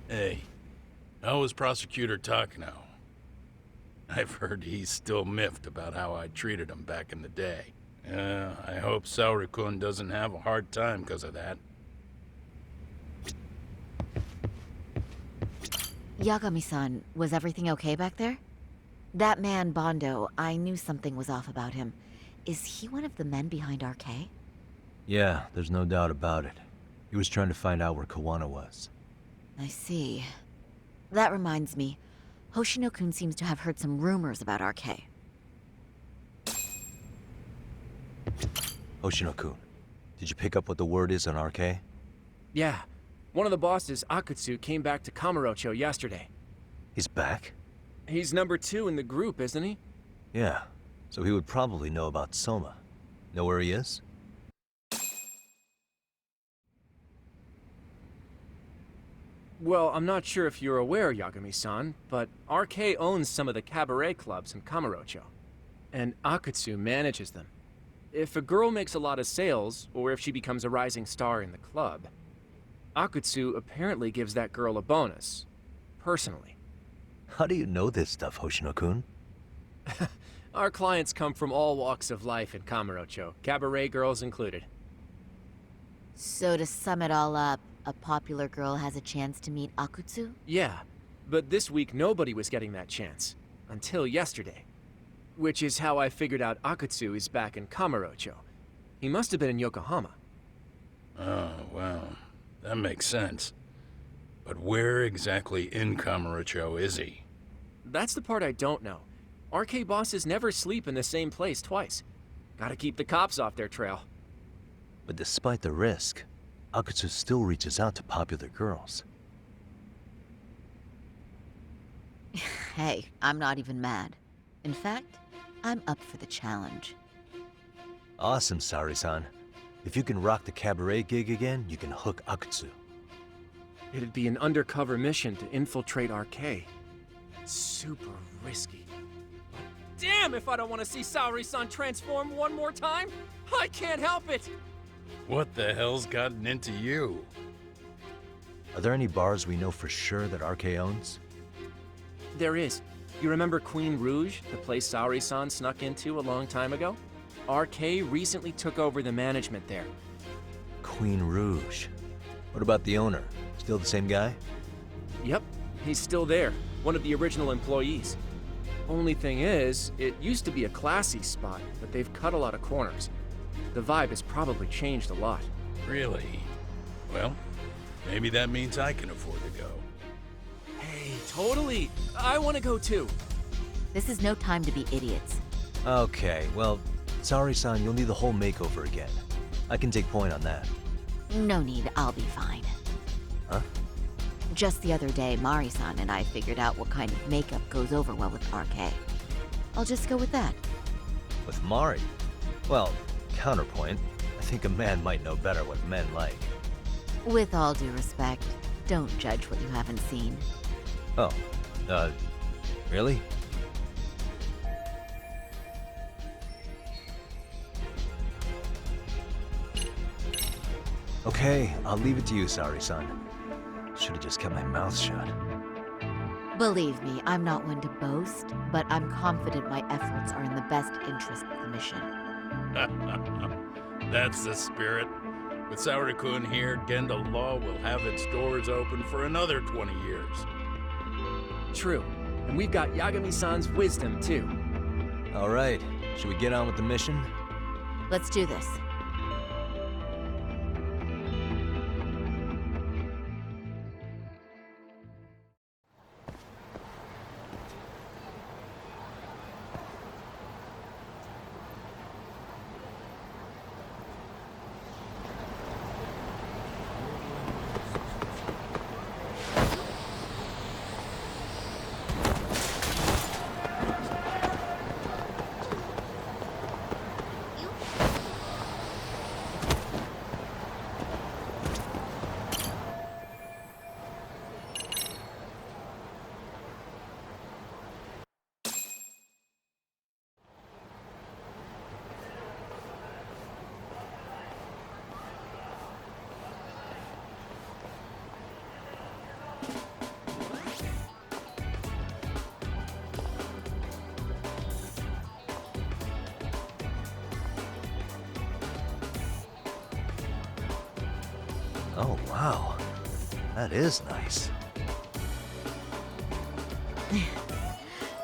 Hey, how was Prosecutor Takano? I've heard he's still miffed about how I treated him back in the day. I hope Saori-kun doesn't have a hard time because of that. Yagami-san, was everything okay back there? That man, Bondo, I knew something was off about him. Is he one of the men behind RK? Yeah, there's no doubt about it. He was trying to find out where Kawana was. I see. That reminds me, Hoshino-kun seems to have heard some rumors about RK. Hoshino-kun, did you pick up what the word is on RK? Yeah. One of the bosses, AKUTSU, came back to Kamurocho yesterday. He's back? He's number 2 in the group, isn't he? Yeah, so he would probably know about Soma. Know where he is? Well, I'm not sure if you're aware, Yagami-san, but RK owns some of the cabaret clubs in Kamurocho, and AKUTSU manages them. If a girl makes a lot of sales, or if she becomes a rising star in the club, AKUTSU apparently gives that girl a bonus, personally. How do you know this stuff, Hoshino-kun? Our clients come from all walks of life in Kamurocho, cabaret girls included. So to sum it all up, a popular girl has a chance to meet AKUTSU? Yeah, but this week nobody was getting that chance. Until yesterday. Which is how I figured out AKUTSU is back in Kamurocho. He must have been in Yokohama. Oh, well, that makes sense. But where exactly in Kamurocho is he? That's the part I don't know. RK bosses never sleep in the same place twice. Gotta keep the cops off their trail. But despite the risk, AKUTSU still reaches out to popular girls. Hey, I'm not even mad. In fact, I'm up for the challenge. Awesome, Saori-san. If you can rock the cabaret gig again, you can hook AKUTSU. It'd be an undercover mission to infiltrate RK. Super risky. But damn if I don't want to see Saori-san transform one more time! I can't help it! What the hell's gotten into you? Are there any bars we know for sure that RK owns? There is. You remember Queen Rouge, the place Saori-san snuck into a long time ago? RK recently took over the management there. Queen Rouge. What about the owner? Still the same guy? Yep, he's still there, one of the original employees. Only thing is, it used to be a classy spot, but they've cut a lot of corners. The vibe has probably changed a lot. Really? Well, maybe that means I can afford to go. Hey, totally! I want to go too! This is no time to be idiots. Okay, well, Saori-san, you'll need the whole makeover again. I can take point on that. No need, I'll be fine. Huh? Just the other day, Mari-san and I figured out what kind of makeup goes over well with RK. I'll just go with that. With Mari? Well, counterpoint, I think a man might know better what men like. With all due respect, don't judge what you haven't seen. Oh, really? Okay, I'll leave it to you, Saori-san. Should've just kept my mouth shut. Believe me, I'm not one to boast, but I'm confident my efforts are in the best interest of the mission. That's the spirit. With Saori-kun here, Genda Law will have its doors open for another 20 years. True. And we've got Yagami-san's wisdom, too. All right, should we get on with the mission? Let's do this. That is nice.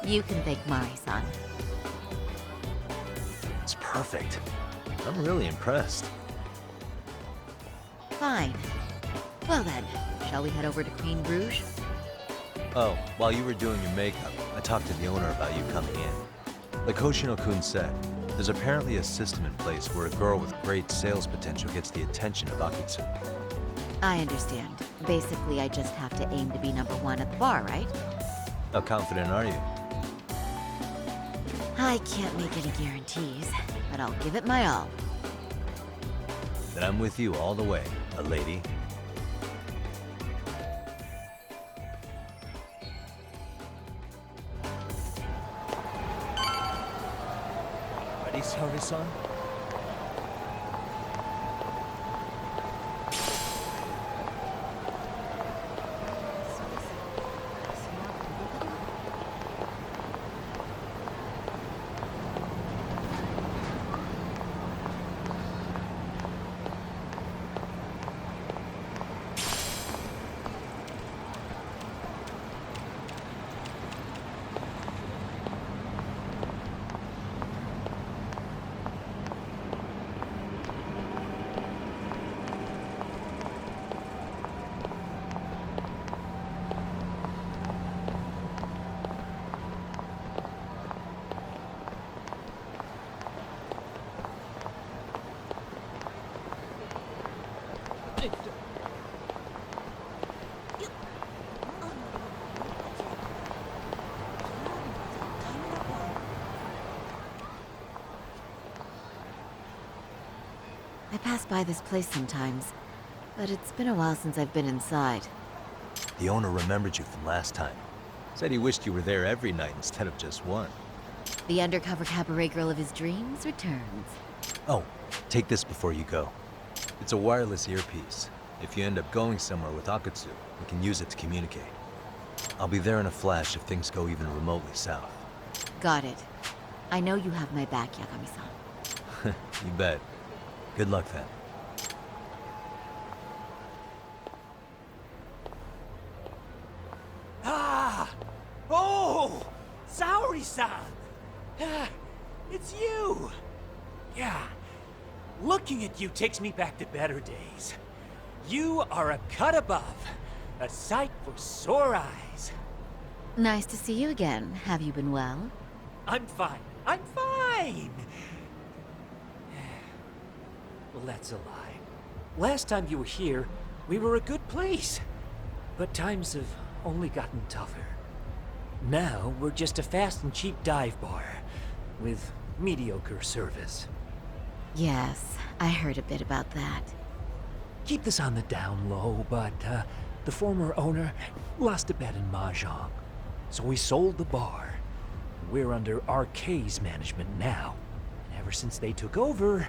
You can thank Mari-san. It's perfect. I'm really impressed. Fine. Well then, shall we head over to Queen Bruges? Oh, while you were doing your makeup, I talked to the owner about you coming in. Like Hoshino-kun said, there's apparently a system in place where a girl with great sales potential gets the attention of AKUTSU. I understand. Basically, I just have to aim to be #1 at the bar, right? How confident are you? I can't make any guarantees, but I'll give it my all. Then I'm with you all the way, a lady. Ready, Saori-san? I pass by this place sometimes, but it's been a while since I've been inside. The owner remembered you from last time. Said he wished you were there every night instead of just one. The undercover cabaret girl of his dreams returns. Oh, take this before you go. It's a wireless earpiece. If you end up going somewhere with AKUTSU, we can use it to communicate. I'll be there in a flash if things go even remotely south. Got it. I know you have my back, Yagami-san. You bet. Good luck then. Ah! Oh! Saori-san! Ah, it's you! Yeah. Looking at you takes me back to better days. You are a cut above. A sight for sore eyes. Nice to see you again. Have you been well? I'm fine. I'm fine! Well, that's a lie. Last time you were here, we were a good place. But times have only gotten tougher. Now, we're just a fast and cheap dive bar with mediocre service. Yes, I heard a bit about that. Keep this on the down low, but the former owner lost a bet in Mahjong. So we sold the bar. We're under RK's management now. And ever since they took over,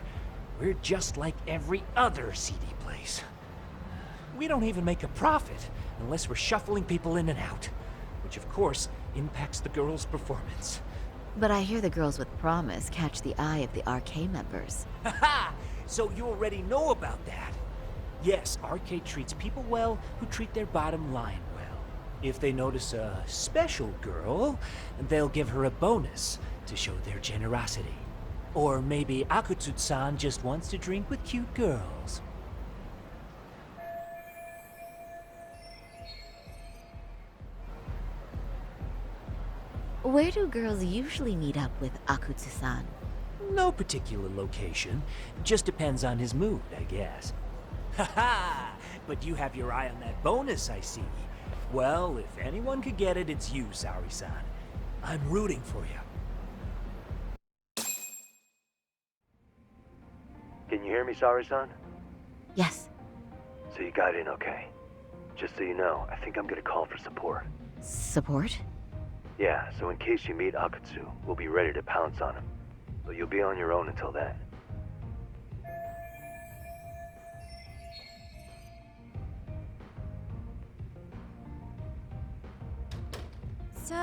we're just like every other seedy place. We don't even make a profit unless we're shuffling people in and out, which of course impacts the girls' performance. But I hear the girls with promise catch the eye of the RK members. Haha! So you already know about that. Yes, RK treats people well who treat their bottom line well. If they notice a special girl, they'll give her a bonus to show their generosity. Or maybe AKUTSU-san just wants to drink with cute girls. Where do girls usually meet up with AKUTSU-san? No particular location. Just depends on his mood, I guess. Haha! But you have your eye on that bonus, I see. Well, if anyone could get it, it's you, Saori-san. I'm rooting for you. Can you hear me, Saori-san? Yes. So you got in okay. Just so you know, I think I'm gonna call for support. Support? Yeah, so in case you meet AKUTSU, we'll be ready to pounce on him. But you'll be on your own until then. So,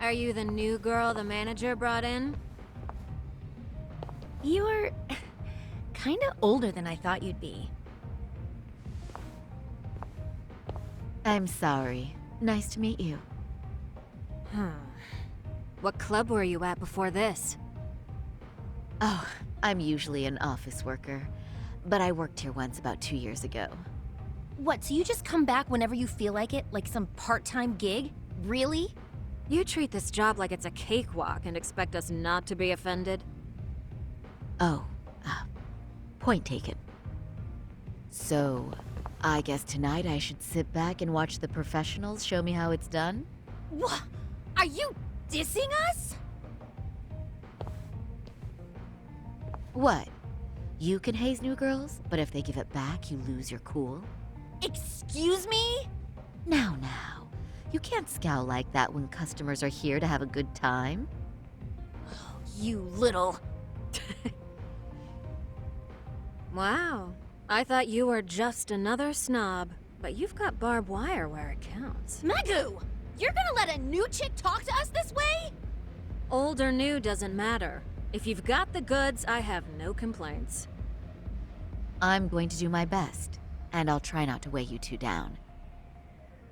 are you the new girl the manager brought in? You're kinda older than I thought you'd be. I'm sorry. Nice to meet you. What club were you at before this? Oh, I'm usually an office worker, but I worked here once about 2 years ago. What, so you just come back whenever you feel like it? Like some part-time gig? Really? You treat this job like it's a cakewalk and expect us not to be offended? Oh, point taken. So, I guess tonight I should sit back and watch the professionals show me how it's done? What? Are you dissing us? What? You can haze new girls, but if they give it back, you lose your cool? Excuse me? Now. You can't scowl like that when customers are here to have a good time. You little... Wow. I thought you were just another snob, but you've got barbed wire where it counts. Megu! You're gonna let a new chick talk to us this way? Old or new doesn't matter. If you've got the goods, I have no complaints. I'm going to do my best, and I'll try not to weigh you two down.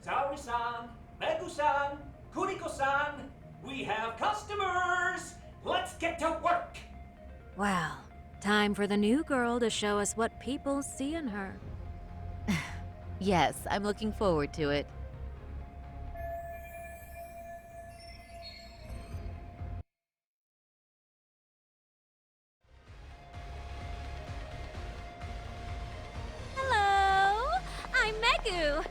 Saori-san, Megu-san, Kuriko-san, we have customers! Let's get to work! Well, time for the new girl to show us what people see in her. Yes, I'm looking forward to it. Hello! I'm Megu!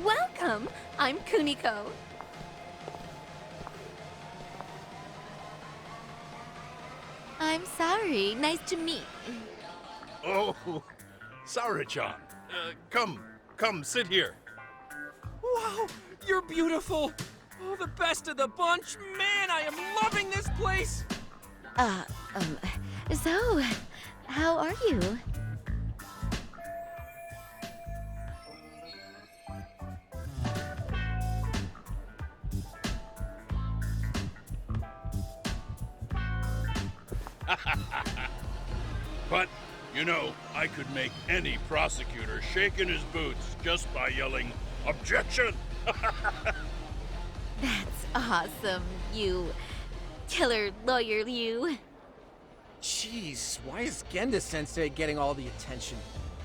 Welcome! I'm Kuniko. I'm sorry. Nice to meet. Oh, Sarah-chan. Come, sit here. Wow, you're beautiful. Oh, the best of the bunch. Man, I am loving this place. So, how are you? But, I could make any prosecutor shake in his boots just by yelling, "Objection!" That's awesome, you killer lawyer, you. Jeez, why is Genda-sensei getting all the attention?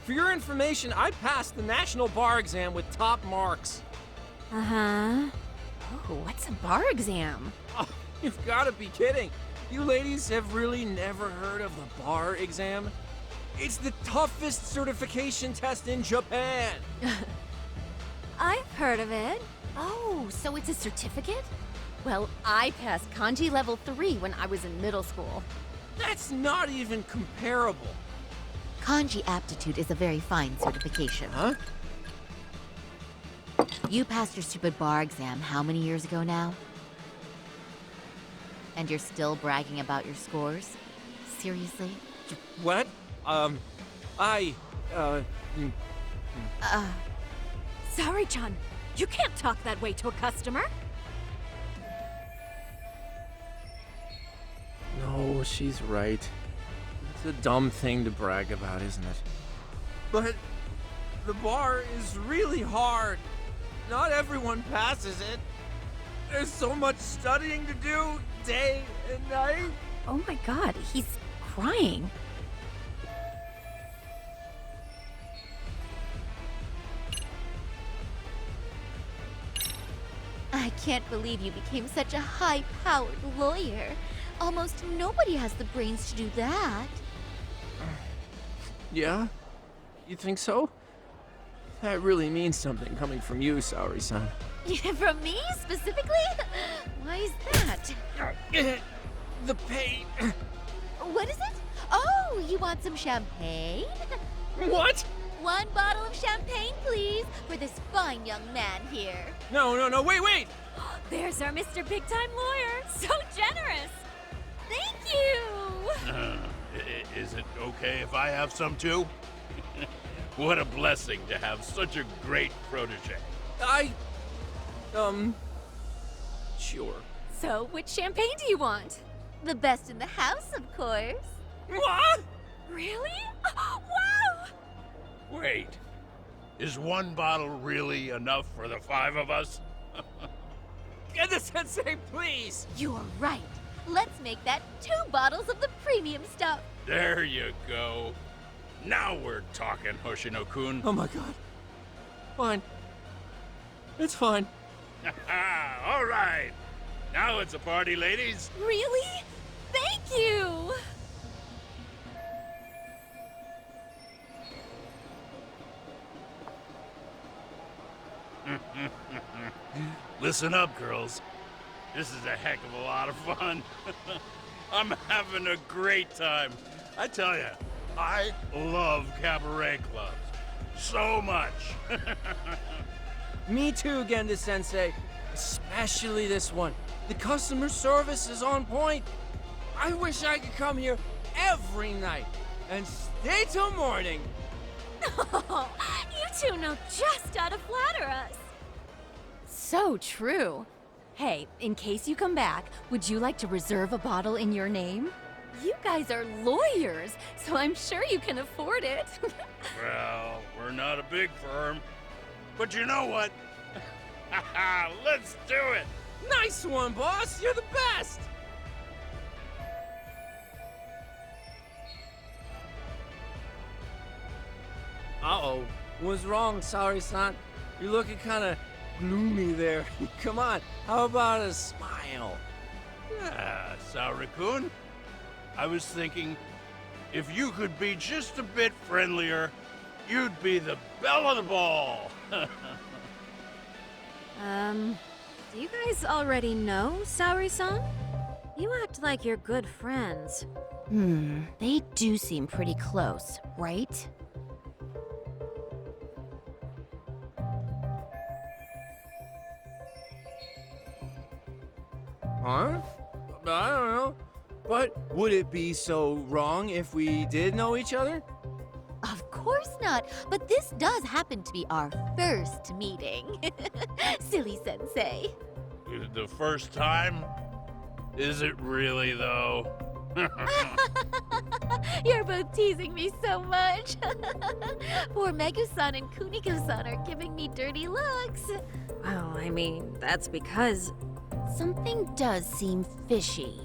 For your information, I passed the national bar exam with top marks. Uh-huh. Oh, what's a bar exam? Oh, you've got to be kidding. You ladies have really never heard of the bar exam? It's the toughest certification test in Japan. I've heard of it. Oh, so it's a certificate? Well, I passed kanji level 3 when I was in middle school. That's not even comparable. Kanji aptitude is a very fine certification. Huh? You passed your stupid bar exam how many years ago now? And you're still bragging about your scores? Seriously? What? Sorry, John. You can't talk that way to a customer. No, she's right. It's a dumb thing to brag about, isn't it? But the bar is really hard. Not everyone passes it. There's so much studying to do, day and night. Oh my god, he's crying. I can't believe you became such a high-powered lawyer. Almost nobody has the brains to do that. Yeah? You think so? That really means something coming from you, Saori-san. From me, specifically? Why is that? The pain. What is it? Oh, you want some champagne? What? 1 bottle of champagne, please, for this fine young man here. No, wait! There's our Mr. Big Time Lawyer. So generous. Thank you! Is it okay if I have some too? What a blessing to have such a great protege. Sure. So, which champagne do you want? The best in the house, of course. What? Really? Wow! Wait, Is one bottle really enough for the 5 of us? Genda-sensei, please! You're right. Let's make that 2 bottles of the premium stuff. There you go. Now we're talking, Hoshino-kun. Oh my god. Fine. It's fine. All right. Now it's a party, ladies. Really? Thank you! Listen up, girls. This is a heck of a lot of fun. I'm having a great time. I tell you, I love cabaret clubs so much. Me too, Genda-sensei. Especially this one. The customer service is on point. I wish I could come here every night and stay till morning. Oh, you two know just how to flatter us. So true. Hey, in case you come back, would you like to reserve a bottle in your name? You guys are lawyers, so I'm sure you can afford it. Well, we're not a big firm, but you know what? Let's do it. Nice one, boss. You're the best. Uh-oh. What's wrong, Saori-san? You're looking kind of gloomy there. Come on, how about a smile? Saori-kun, I was thinking, if you could be just a bit friendlier, you'd be the belle of the ball. Do you guys already know Saori-san? You act like you're good friends. They do seem pretty close, right? Huh? I don't know. But would it be so wrong if we did know each other? Of course not, but this does happen to be our first meeting. Silly sensei. The first time? Is it really, though? You're both teasing me so much. Poor Megu-san and Kuniko-san are giving me dirty looks. Well, I mean, that's because... Something does seem fishy.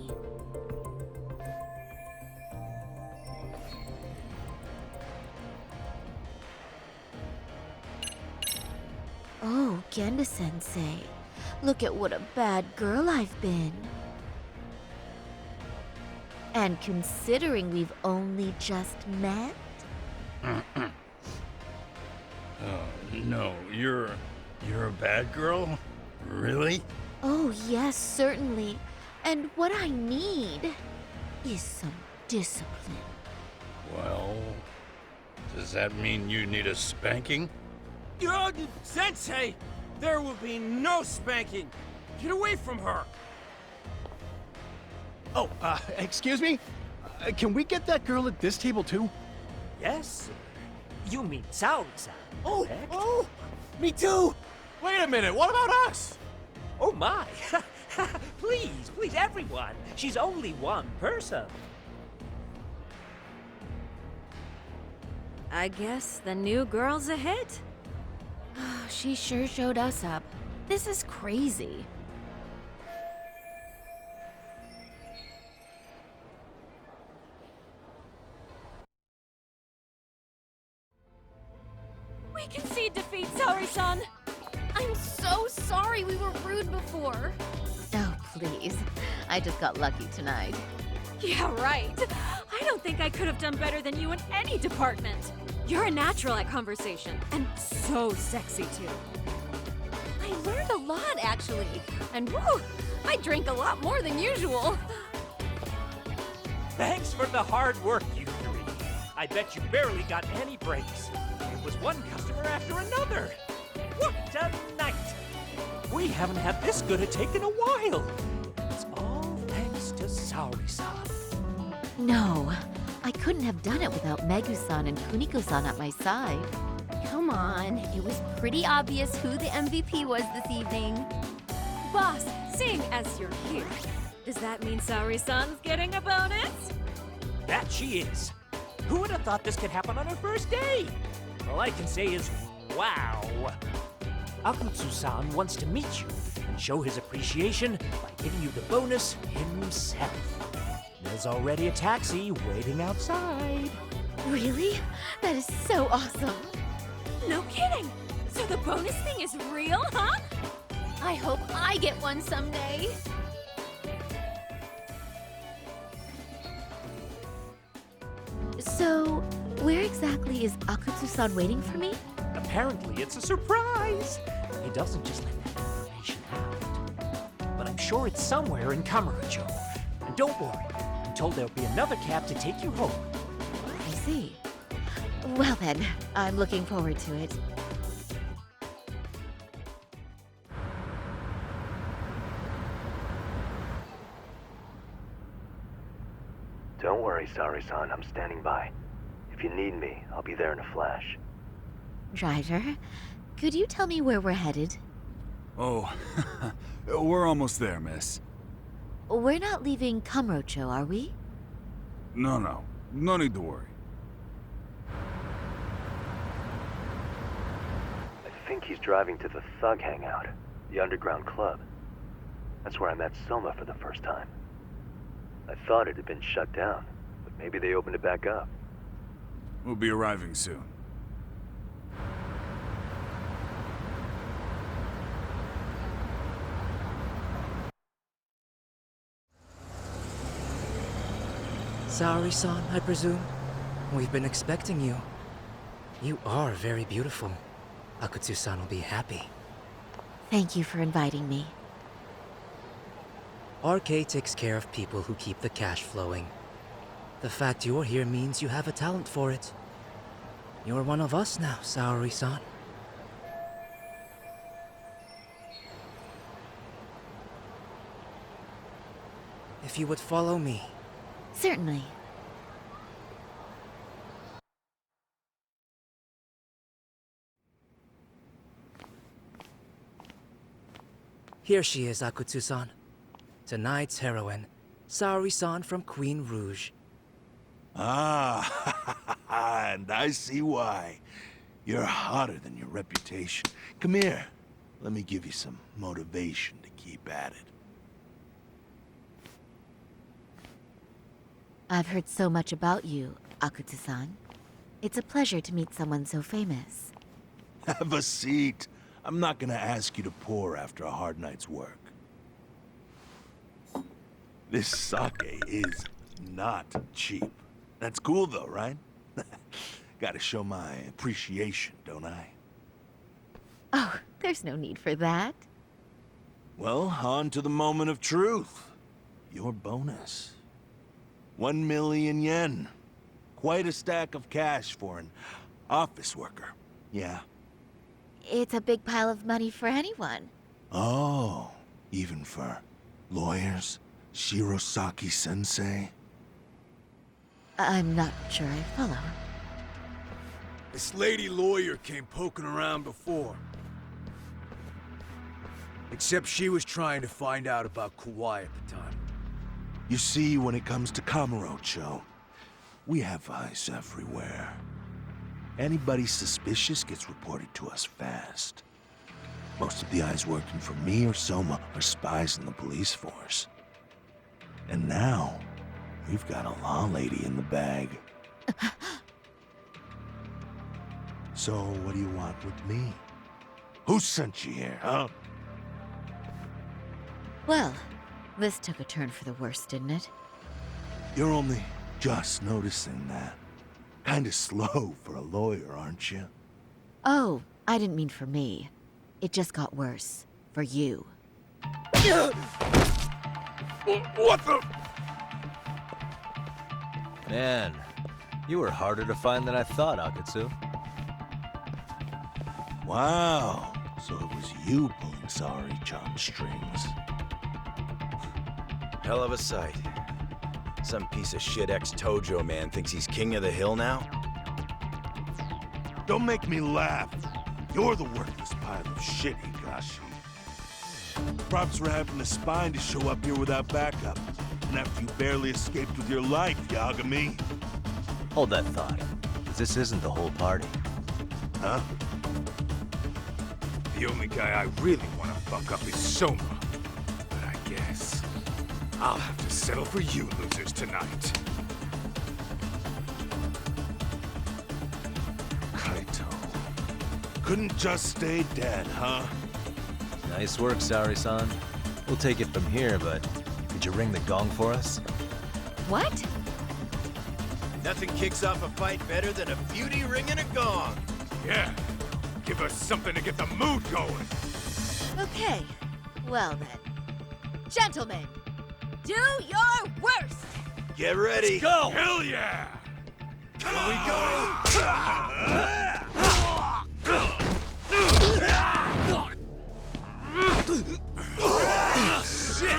Oh, Genda-sensei. Look at what a bad girl I've been. And considering we've only just met? No, you're a bad girl? Really? Oh, yes, certainly. And what I need is some discipline. Well, does that mean you need a spanking? Sensei! There will be no spanking! Get away from her! Oh, excuse me? Can we get that girl at this table too? Yes, sir. You mean Saori-san, Oh, correct? oh, me too! Wait a minute, what about us? Oh my! Please, please, everyone! She's only one person. I guess the new girl's a hit. She sure showed us up. This is crazy. We concede defeat, Saori-san! I'm so sorry we were rude before. Oh, please. I just got lucky tonight. Yeah, right. I don't think I could have done better than you in any department. You're a natural at conversation, and so sexy too. I learned a lot, actually. And woo, I drank a lot more than usual. Thanks for the hard work, you three. I bet you barely got any breaks. It was one customer after another. What a night! We haven't had this good a take in a while. It's all thanks to Saori-san. No, I couldn't have done it without Megu-san and Kuniko-san at my side. Come on, it was pretty obvious who the MVP was this evening. Boss, seeing as you're here, does that mean Saori-san's getting a bonus? That she is. Who would have thought this could happen on her first day? All I can say is, Wow! AKUTSU-san wants to meet you and show his appreciation by giving you the bonus himself. There's already a taxi waiting outside. Really? That is so awesome. No kidding! So the bonus thing is real, huh? I hope I get one someday. So, where exactly is AKUTSU-san waiting for me? Apparently, it's a surprise. He doesn't just let that information out. But I'm sure it's somewhere in Kamurocho. And don't worry, I'm told there'll be another cab to take you home. I see. Well then, I'm looking forward to it. Don't worry, Sari-san. I'm standing by. If you need me, I'll be there in a flash. Driver, could you tell me where we're headed? Oh, we're almost there, miss. We're not leaving Kamurocho, are we? No need to worry. I think he's driving to the Thug Hangout, the underground club. That's where I met Soma for the first time. I thought it had been shut down, but maybe they opened it back up. We'll be arriving soon. Saori-san, I presume? We've been expecting you. You are very beautiful. AKUTSU-san will be happy. Thank you for inviting me. RK takes care of people who keep the cash flowing. The fact you're here means you have a talent for it. You're one of us now, Saori-san. If you would follow me. Certainly. Here she is, AKUTSU-san. Tonight's heroine, Saori-san from Queen Rouge. Ah, and I see why. You're hotter than your reputation. Come here. Let me give you some motivation to keep at it. I've heard so much about you, AKUTSU-san. It's a pleasure to meet someone so famous. Have a seat. I'm not gonna ask you to pour after a hard night's work. This sake is not cheap. That's cool though, right? Gotta show my appreciation, don't I? Oh, there's no need for that. Well, on to the moment of truth. Your bonus. 1 million yen. Quite a stack of cash for an office worker. Yeah. It's a big pile of money for anyone. Oh, even for lawyers? Shirosaki-sensei? I'm not sure I follow. This lady lawyer came poking around before. Except she was trying to find out about Kauai at the time. You see, when it comes to Kamurocho, we have eyes everywhere. Anybody suspicious gets reported to us fast. Most of the eyes working for me or Soma are spies in the police force. And now, we've got a law lady in the bag. So, what do you want with me? Who sent you here, huh? Well, this took a turn for the worse, didn't it? You're only just noticing that. Kinda slow for a lawyer, aren't you? Oh, I didn't mean for me. It just got worse. For you. What the? Man, you were harder to find than I thought, AKUTSU. Wow, so it was you pulling Saori-chan's strings. Hell of a sight. Some piece of shit ex-Tojo man thinks he's king of the hill now? Don't make me laugh. You're the worthless pile of shit, Higashi. Props for having the spine to show up here without backup. And after you barely escaped with your life, Yagami. Hold that thought, 'cause this isn't the whole party. Huh? The only guy I really want to fuck up is Soma. But I guess I'll have to settle for you losers tonight. Kaito. Couldn't just stay dead, huh? Nice work, Saori-san. We'll take it from here, but could you ring the gong for us? What? Nothing kicks off a fight better than a beauty ringing a gong. Yeah, give us something to get the mood going. Okay. Well then. Gentlemen, do your worst! Get ready. Let's go! Hell yeah! Here we go. Shit!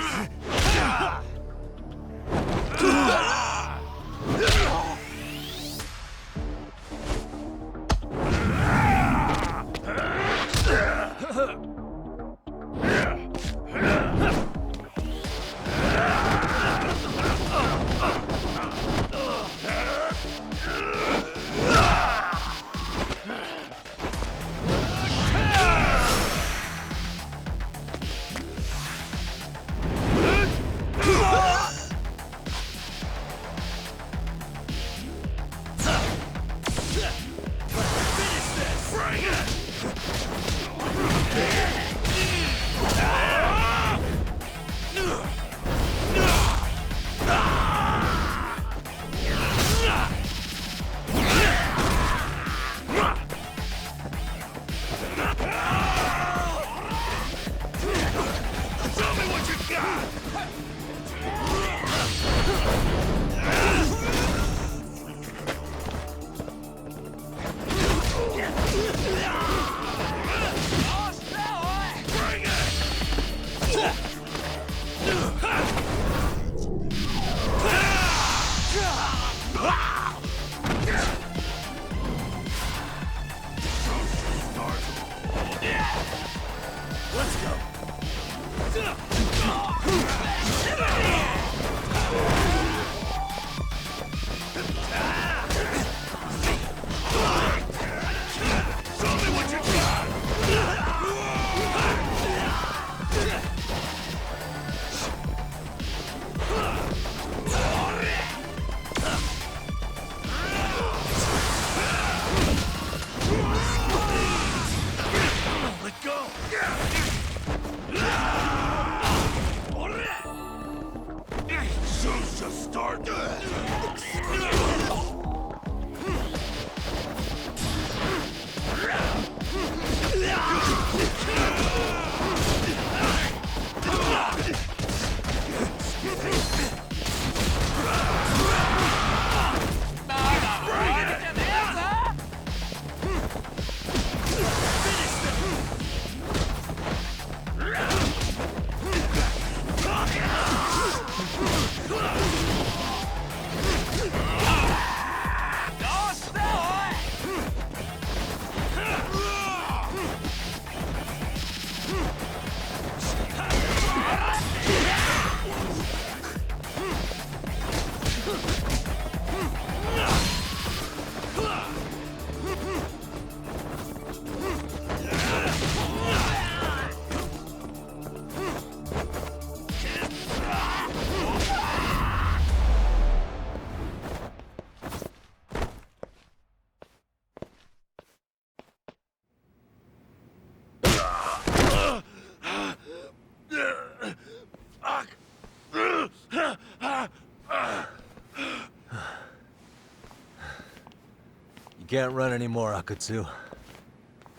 You can't run anymore, AKUTSU.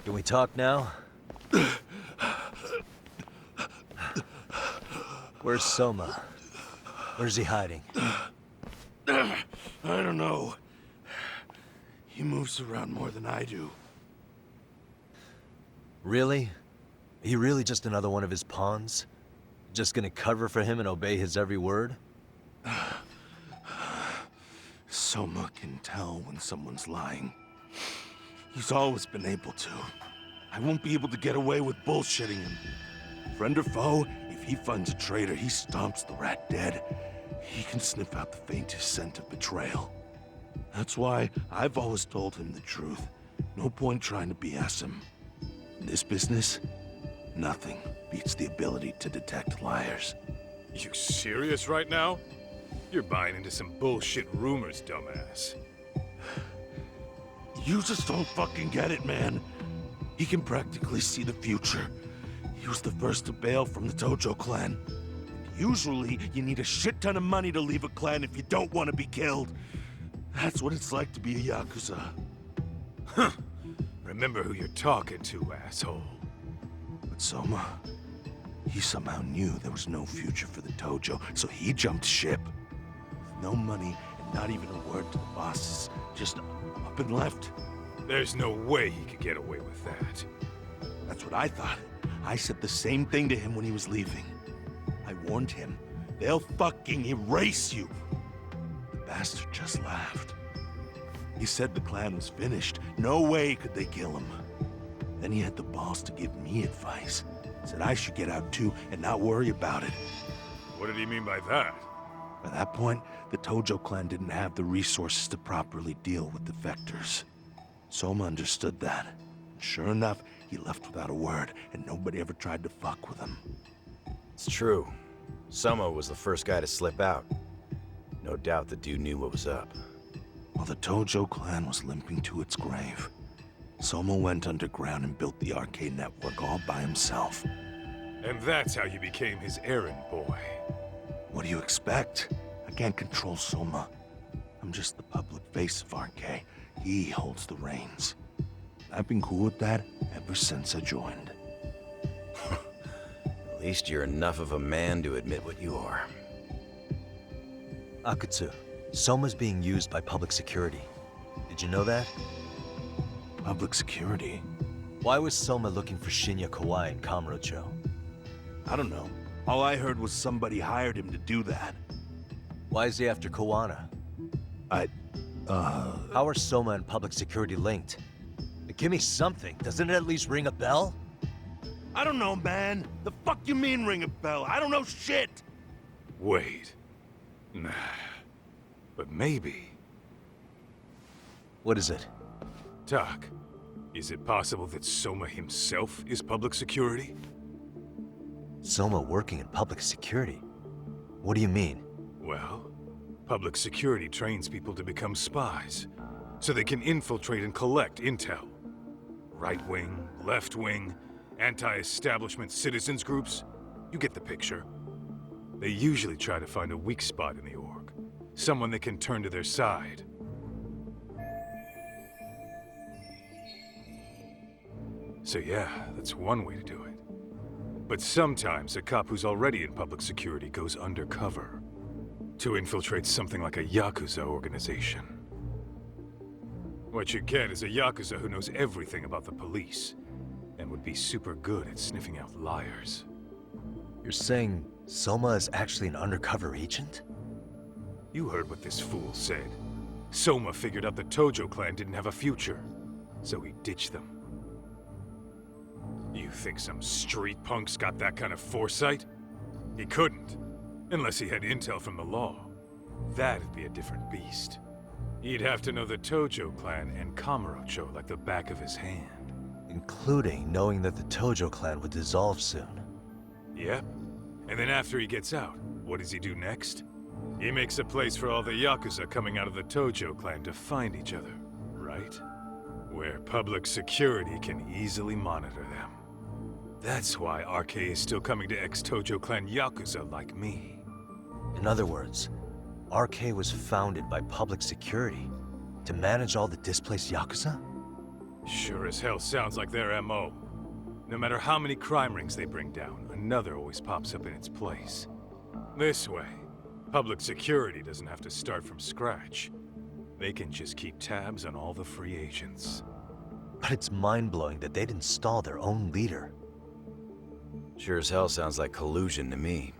Can we talk now? Where's Soma? Where's he hiding? I don't know. He moves around more than I do. Really? Are you really just another one of his pawns? Just gonna cover for him and obey his every word? Soma can tell when someone's lying. He's always been able to. I won't be able to get away with bullshitting him. Friend or foe, if he finds a traitor, he stomps the rat dead. He can sniff out the faintest scent of betrayal. That's why I've always told him the truth. No point trying to BS him. In this business, nothing beats the ability to detect liars. You serious right now? You're buying into some bullshit rumors, dumbass. You just don't fucking get it, man. He can practically see the future. He was the first to bail from the Tojo clan. Usually, you need a shit ton of money to leave a clan if you don't want to be killed. That's what it's like to be a Yakuza. Huh. Remember who you're talking to, asshole. But Soma, he somehow knew there was no future for the Tojo, so he jumped ship. With no money and not even a word to the bosses, just up and left. There's no way he could get away with that. That's what I thought. I said the same thing to him when he was leaving. I warned him, they'll fucking erase you. The bastard just laughed. He said the clan was finished. No way could they kill him. Then he had the balls to give me advice. Said I should get out too and not worry about it. What did he mean by that? By that point, the Tojo clan didn't have the resources to properly deal with defectors. Soma understood that. Sure enough, he left without a word, and nobody ever tried to fuck with him. It's true. Soma was the first guy to slip out. No doubt the dude knew what was up. While the Tojo clan was limping to its grave, Soma went underground and built the arcade network all by himself. And that's how you became his errand boy. What do you expect? I can't control Soma. I'm just the public face of RK. He holds the reins. I've been cool with that ever since I joined. At least you're enough of a man to admit what you are. AKUTSU, Soma's being used by public security. Did you know that? Public security? Why was Soma looking for Shinya Kawai in Kamurocho? I don't know. All I heard was somebody hired him to do that. Why is he after Kawana? How are Soma and public security linked? Give me something. Doesn't it at least ring a bell? I don't know, man. The fuck you mean ring a bell? I don't know shit! Wait. Nah. But maybe. What is it? Tak, is it possible that Soma himself is public security? Soma working in public security? What do you mean? Well, public security trains people to become spies, so they can infiltrate and collect intel. Right wing, left wing, anti-establishment citizens groups. You get the picture. They usually try to find a weak spot in the org. Someone they can turn to their side. So yeah, that's one way to do it. But sometimes a cop who's already in public security goes undercover to infiltrate something like a Yakuza organization. What you get is a Yakuza who knows everything about the police and would be super good at sniffing out liars. You're saying Soma is actually an undercover agent? You heard what this fool said. Soma figured out the Tojo clan didn't have a future, so he ditched them. You think some street punk's got that kind of foresight? He couldn't, unless he had intel from the law. That'd be a different beast. He'd have to know the Tojo clan and Kamurocho like the back of his hand. Including knowing that the Tojo clan would dissolve soon. Yep. And then after he gets out, what does he do next? He makes a place for all the Yakuza coming out of the Tojo clan to find each other, right? Where public security can easily monitor them. That's why RK is still coming to ex-Tojo clan Yakuza like me. In other words, RK was founded by public security to manage all the displaced Yakuza? Sure as hell sounds like their MO. No matter how many crime rings they bring down, another always pops up in its place. This way, public security doesn't have to start from scratch. They can just keep tabs on all the free agents. But it's mind-blowing that they'd install their own leader. Sure as hell sounds like collusion to me.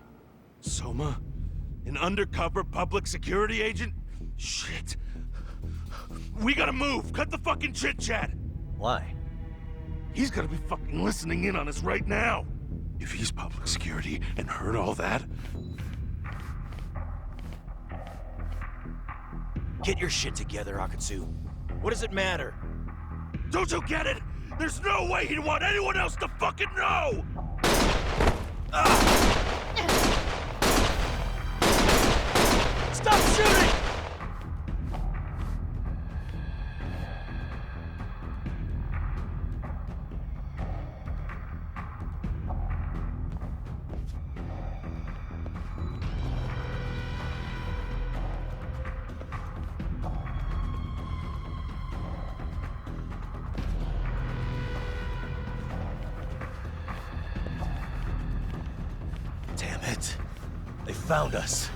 Soma? An undercover public security agent? Shit. We gotta move! Cut the fucking chit-chat! Why? He's gotta be fucking listening in on us right now! If he's public security and heard all that... Get your shit together, AKUTSU. What does it matter? Don't you get it? There's no way he'd want anyone else to fucking know! Stop shooting! Damn it. They found us.